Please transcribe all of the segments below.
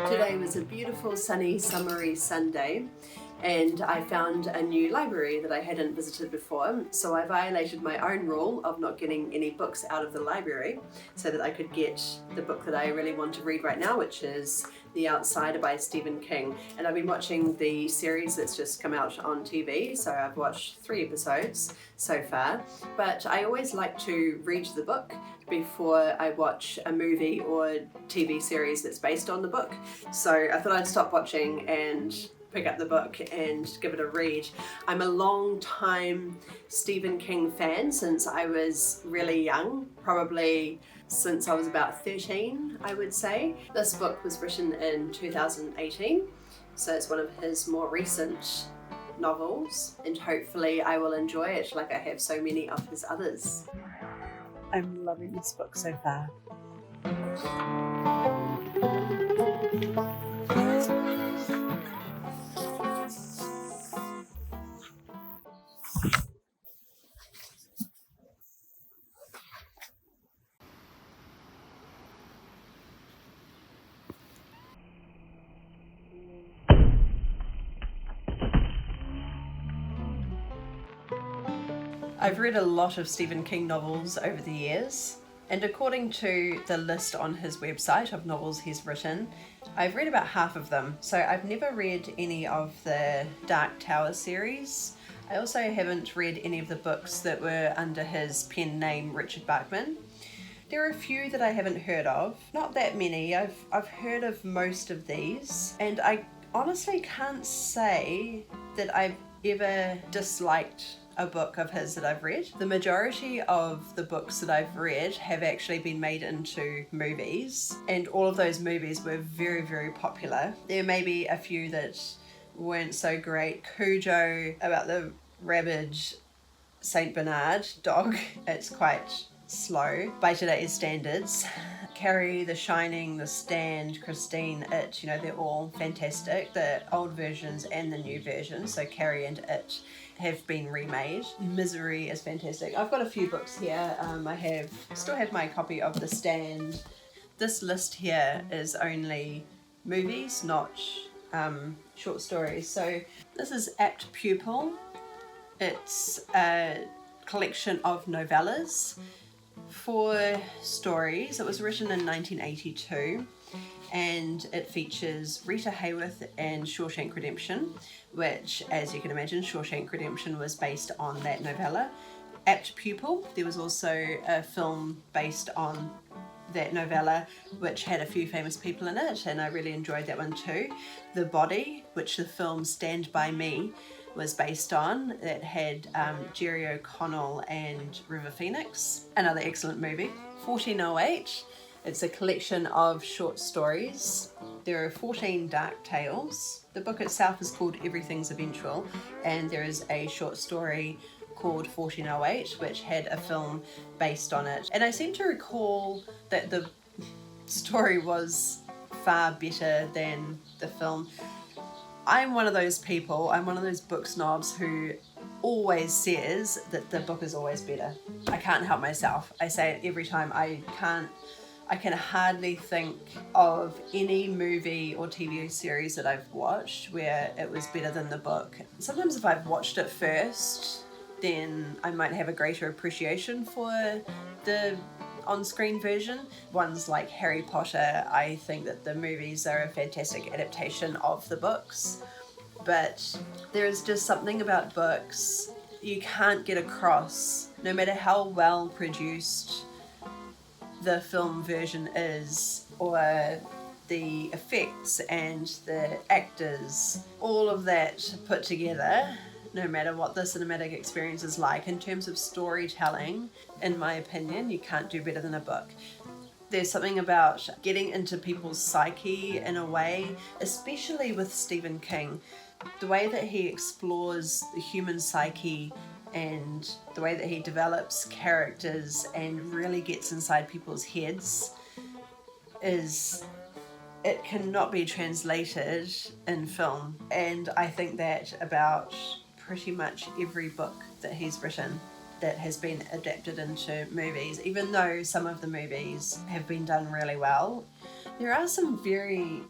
Today was a beautiful, sunny, summery Sunday, and I found a new library that I hadn't visited before, so I violated my own rule of not getting any books out of the library so that I could get the book that I really want to read right now, which is The Outsider by Stephen King. And I've been watching the series that's just come out on TV, so I've watched 3 episodes so far, but I always like to read the book before I watch a movie or TV series that's based on the book. So I thought I'd stop watching and pick up the book and give it a read. I'm a long time Stephen King fan since I was really young, probably since I was about 13, I would say. This book was written in 2018, so it's one of his more recent novels, and hopefully I will enjoy it like I have so many of his others. I'm loving this book so far. I've read a lot of Stephen King novels over the years, and according to the list on his website of novels he's written, I've read about half of them. So I've never read any of the Dark Tower series. I also haven't read any of the books that were under his pen name Richard Bachman. There are a few that I haven't heard of, not that many. I've heard of most of these, and I honestly can't say that I've ever disliked a book of his that I've read. The majority of the books that I've read have actually been made into movies, and all of those movies were very, very popular. There may be a few that weren't so great. Cujo, about the rabid Saint Bernard dog, it's quite slow by today's standards. Carrie, The Shining, The Stand, Christine, It, they're all fantastic. The old versions and the new versions, so Carrie and It, have been remade. Misery is fantastic. I've got a few books here. I still have my copy of The Stand. This list here is only movies, not short stories. So this is Apt Pupil. It's a collection of novellas, 4 stories. It was written in 1982, and it features Rita Hayworth and Shawshank Redemption, which, as you can imagine, Shawshank Redemption was based on that novella. Apt Pupil, there was also a film based on that novella, which had a few famous people in it, and I really enjoyed that one too. The Body, which the film Stand By Me was based on, that had Jerry O'Connell and River Phoenix, another excellent movie. 1408, it's a collection of short stories. There are 14 dark tales. The book itself is called Everything's Eventual, and there is a short story called 1408, which had a film based on it. And I seem to recall that the story was far better than the film. I'm one of those people, I'm one of those book snobs who always says that the book is always better. I can't help myself. I say it every time. I can hardly think of any movie or TV series that I've watched where it was better than the book. Sometimes if I've watched it first, then I might have a greater appreciation for the on-screen version. Ones like Harry Potter, I think that the movies are a fantastic adaptation of the books, but there is just something about books you can't get across, no matter how well produced the film version is, or the effects and the actors, all of that put together, no matter what the cinematic experience is like, in terms of storytelling, in my opinion, you can't do better than a book. There's something about getting into people's psyche in a way, especially with Stephen King. The way that he explores the human psyche and the way that he develops characters and really gets inside people's heads it cannot be translated in film. And I think that about pretty much every book that he's written that has been adapted into movies, even though some of the movies have been done really well. There are some very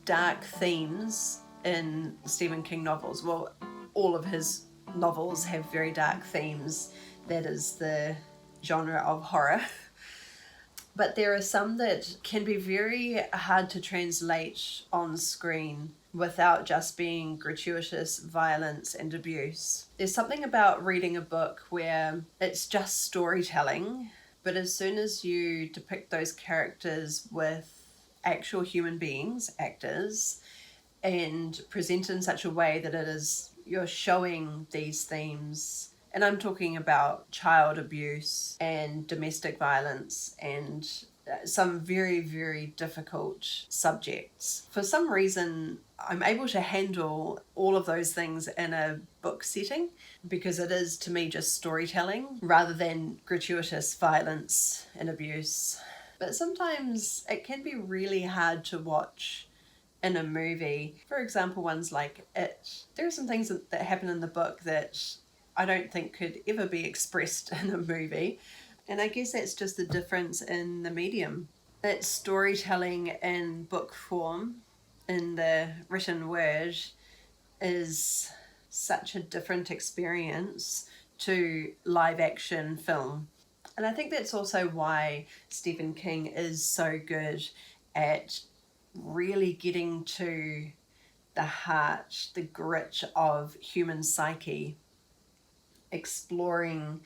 dark themes in Stephen King novels. Well, all of his novels have very dark themes. That is the genre of horror. But there are some that can be very hard to translate on screen without just being gratuitous violence and abuse. There's something about reading a book where it's just storytelling, but as soon as you depict those characters with actual human beings, actors, and present in such a way that you're showing these themes. And I'm talking about child abuse and domestic violence and some very, very difficult subjects. For some reason, I'm able to handle all of those things in a book setting because it is, to me, just storytelling rather than gratuitous violence and abuse. But sometimes it can be really hard to watch in a movie. For example, ones like It. There are some things that happen in the book that I don't think could ever be expressed in a movie. And I guess that's just the difference in the medium. That storytelling in book form, in the written word, is such a different experience to live action film. And I think that's also why Stephen King is so good at really getting to the heart, the grit of human psyche, exploring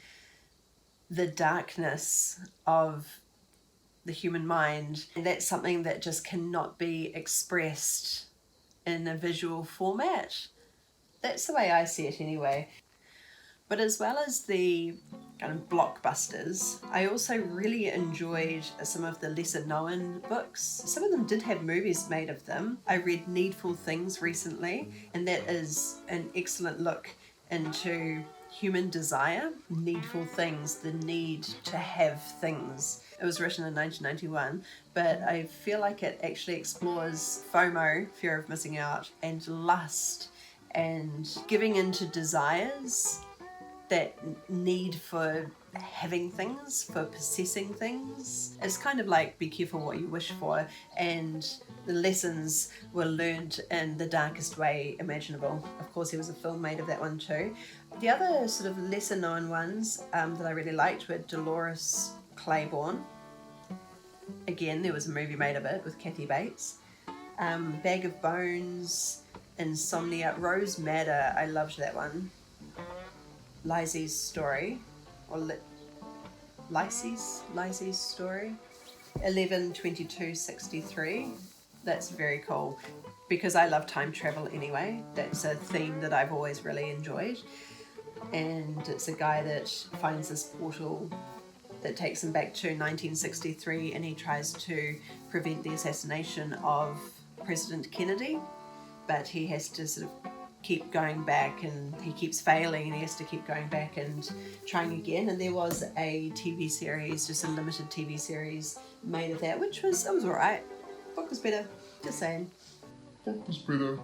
the darkness of the human mind. And that's something that just cannot be expressed in a visual format. That's the way I see it anyway. But as well as the kind of blockbusters, I also really enjoyed some of the lesser known books. Some of them did have movies made of them. I read Needful Things recently, and that is an excellent look into human desire, needful things, the need to have things. It was written in 1991, but I feel like it actually explores FOMO, fear of missing out, and lust, and giving into desires, that need for having things, for possessing things. It's kind of like be careful what you wish for, and the lessons were learned in the darkest way imaginable. Of course, there was a film made of that one too. The other sort of lesser known ones that I really liked were Dolores Claiborne. Again, there was a movie made of it with Kathy Bates. Bag of Bones, Insomnia, Rose Madder, I loved that one. Lisey's Story, or Lisey's Story, 11/22/63. That's very cool because I love time travel anyway. That's a theme that I've always really enjoyed, and it's a guy that finds this portal that takes him back to 1963, and he tries to prevent the assassination of President Kennedy, but he has to sort of keep going back, and he keeps failing, and he has to keep going back and trying again. And there was a TV series, just a limited TV series made of that, which was alright. Book was better, just saying. Book was better.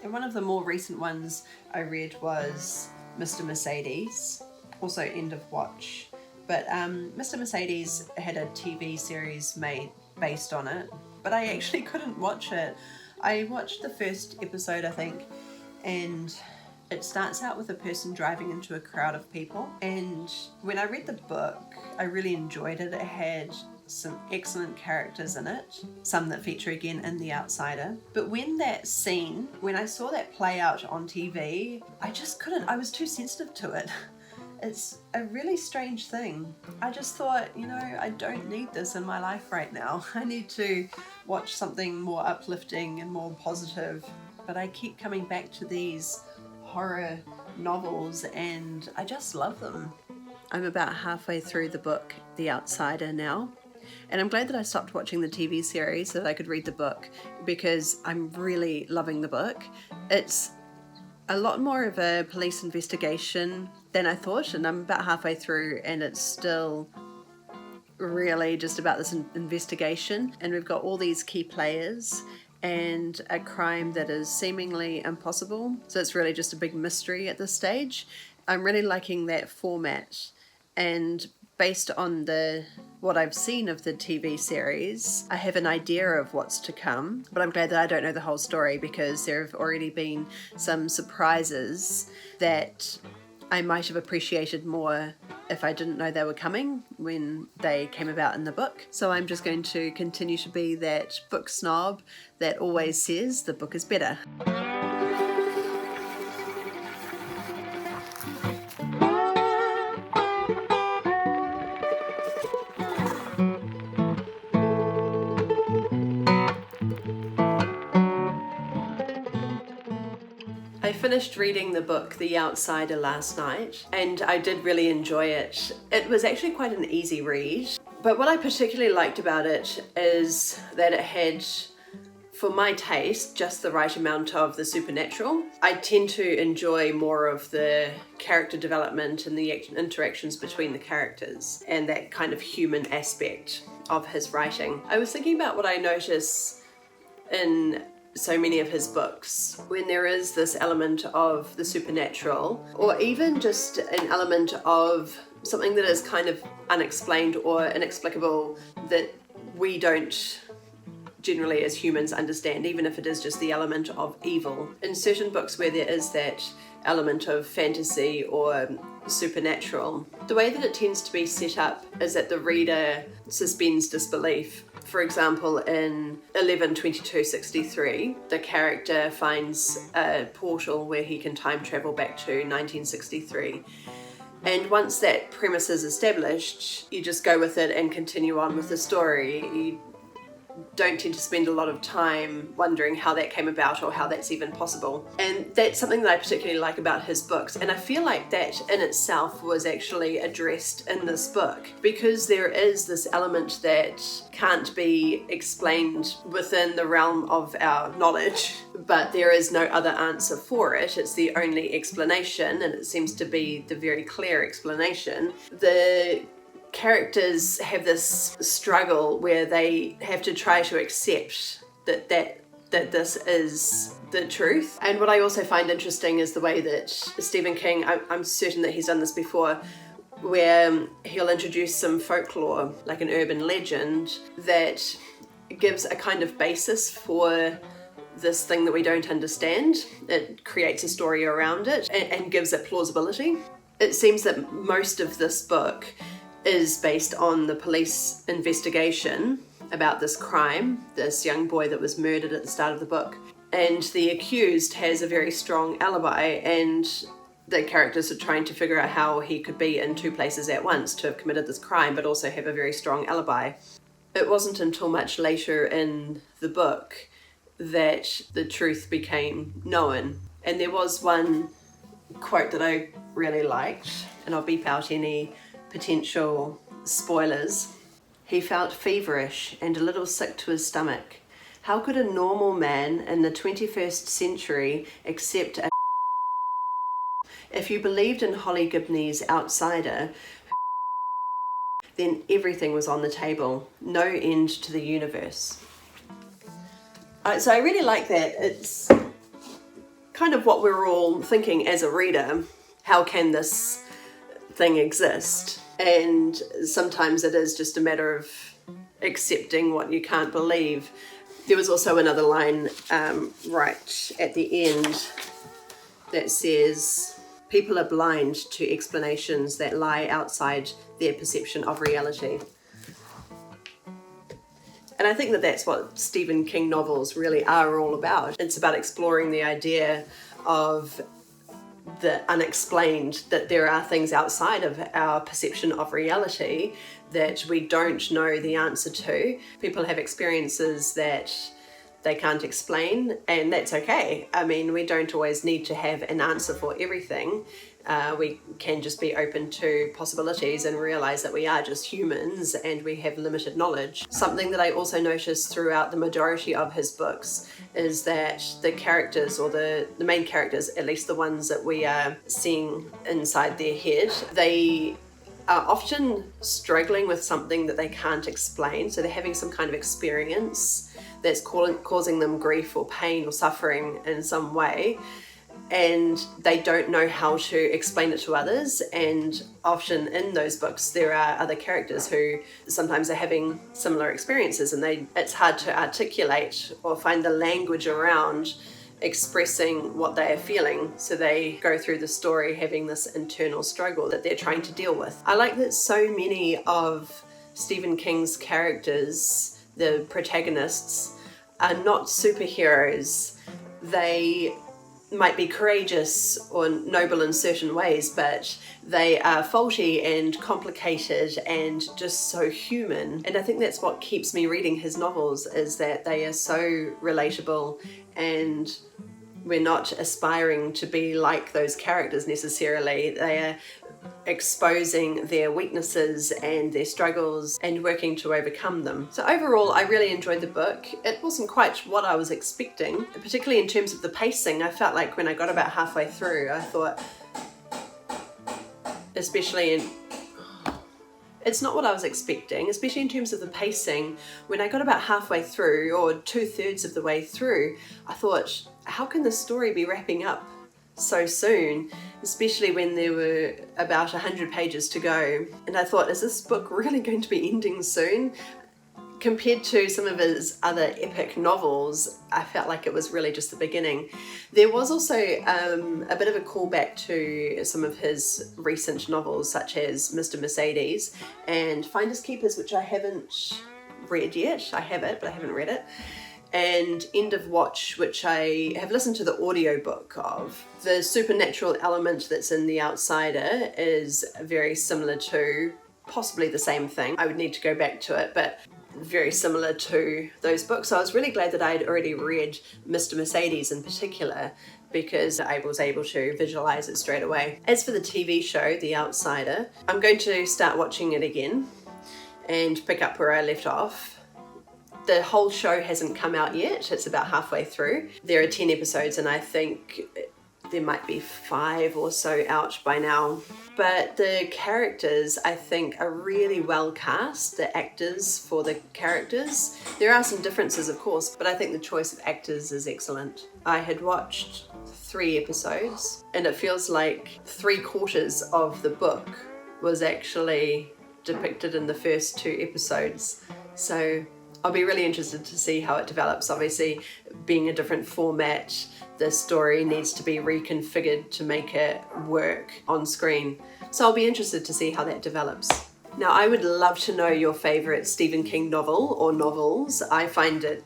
And one of the more recent ones I read was Mr. Mercedes, also end of watch. But Mr. Mercedes had a TV series made based on it, but I actually couldn't watch it. I watched the first episode, I think, and it starts out with a person driving into a crowd of people. And when I read the book, I really enjoyed it. It had some excellent characters in it, some that feature again in The Outsider. But when I saw that play out on TV, I just couldn't, I was too sensitive to it. It's a really strange thing. I just thought, I don't need this in my life right now. I need to watch something more uplifting and more positive. But I keep coming back to these horror novels and I just love them. I'm about halfway through the book, The Outsider, now. And I'm glad that I stopped watching the TV series so that I could read the book, because I'm really loving the book. It's a lot more of a police investigation than I thought, and I'm about halfway through and it's still really just about this investigation, and we've got all these key players and a crime that is seemingly impossible. So it's really just a big mystery at this stage. I'm really liking that format, and based on what I've seen of the TV series, I have an idea of what's to come, but I'm glad that I don't know the whole story, because there have already been some surprises that I might have appreciated more if I didn't know they were coming when they came about in the book. So I'm just going to continue to be that book snob that always says the book is better. I finished reading the book The Outsider last night, and I did really enjoy it. It was actually quite an easy read, but what I particularly liked about it is that it had, for my taste, just the right amount of the supernatural. I tend to enjoy more of the character development and the interactions between the characters and that kind of human aspect of his writing. I was thinking about what I notice in so many of his books, when there is this element of the supernatural, or even just an element of something that is kind of unexplained or inexplicable that we don't generally as humans understand, even if it is just the element of evil. In certain books where there is that element of fantasy or supernatural, the way that it tends to be set up is that the reader suspends disbelief. For example, in 11/22/63, the character finds a portal where he can time travel back to 1963. And once that premise is established, you just go with it and continue on with the story. You don't tend to spend a lot of time wondering how that came about or how that's even possible. And that's something that I particularly like about his books. And I feel like that in itself was actually addressed in this book, because there is this element that can't be explained within the realm of our knowledge, but there is no other answer for it. It's the only explanation, and it seems to be the very clear explanation. The characters have this struggle where they have to try to accept that this is the truth. And what I also find interesting is the way that Stephen King, I'm certain that he's done this before, where he'll introduce some folklore, like an urban legend, that gives a kind of basis for this thing that we don't understand. It creates a story around it and gives it plausibility. It seems that most of this book is based on the police investigation about this crime, this young boy that was murdered at the start of the book. And the accused has a very strong alibi, and the characters are trying to figure out how he could be in two places at once to have committed this crime, but also have a very strong alibi. It wasn't until much later in the book that the truth became known. And there was one quote that I really liked, and I'll beep out any potential spoilers. He felt feverish and a little sick to his stomach. How could a normal man in the 21st century accept a... If you believed in Holly Gibney's Outsider, then everything was on the table. No end to the universe. So I really like that. It's kind of what we're all thinking as a reader. How can this thing exist? And sometimes it is just a matter of accepting what you can't believe. There was also another line right at the end that says, people are blind to explanations that lie outside their perception of reality. And I think that that's what Stephen King novels really are all about. It's about exploring the idea of the unexplained, that there are things outside of our perception of reality that we don't know the answer to. People have experiences that they can't explain, and that's okay. I mean, we don't always need to have an answer for everything. We can just be open to possibilities and realize that we are just humans and we have limited knowledge. Something that I also noticed throughout the majority of his books is that the characters, or the main characters, at least the ones that we are seeing inside their head, they are often struggling with something that they can't explain. So they're having some kind of experience that's causing them grief or pain or suffering in some way, and they don't know how to explain it to others. And often in those books there are other characters who sometimes are having similar experiences, and it's hard to articulate or find the language around expressing what they are feeling. So they go through the story having this internal struggle that they're trying to deal with. I like that so many of Stephen King's characters, the protagonists, are not superheroes. They might be courageous or noble in certain ways, but they are faulty and complicated and just so human. And I think that's what keeps me reading his novels, is that they are so relatable, and we're not aspiring to be like those characters necessarily. They are exposing their weaknesses and their struggles and working to overcome them. So overall, I really enjoyed the book. It wasn't quite what I was expecting, particularly in terms of the pacing. I felt like when I got about halfway through, I thought, it's not what I was expecting, especially in terms of the pacing. When I got about halfway through, or 2/3 of the way through, I thought, how can this story be wrapping up so soon, especially when there were about 100 pages to go. And I thought, is this book really going to be ending soon? Compared to some of his other epic novels, I felt like it was really just the beginning. There was also a bit of a callback to some of his recent novels, such as Mr. Mercedes and Finders Keepers, which I haven't read yet. I have it, but I haven't read it. And End of Watch, which I have listened to the audiobook of. The supernatural element that's in The Outsider is very similar to, possibly the same thing. I would need to go back to it, but very similar to those books. So I was really glad that I had already read Mr. Mercedes in particular, because I was able to visualize it straight away. As for the TV show, The Outsider, I'm going to start watching it again and pick up where I left off. The whole show hasn't come out yet. It's about halfway through. There are 10 episodes, and I think there might be 5 or so out by now. But the characters, I think, are really well cast, the actors for the characters. There are some differences, of course, but I think the choice of actors is excellent. I had watched 3 episodes, and it feels like 3/4 of the book was actually depicted in the first 2 episodes. So I'll be really interested to see how it develops. Obviously, being a different format, the story needs to be reconfigured to make it work on screen. So I'll be interested to see how that develops. Now, I would love to know your favorite Stephen King novel or novels. I find it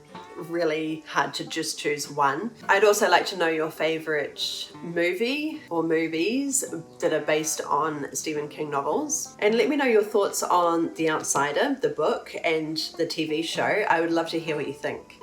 really hard to just choose one. I'd also like to know your favorite movie or movies that are based on Stephen King novels. And let me know your thoughts on The Outsider, the book, and the TV show. I would love to hear what you think.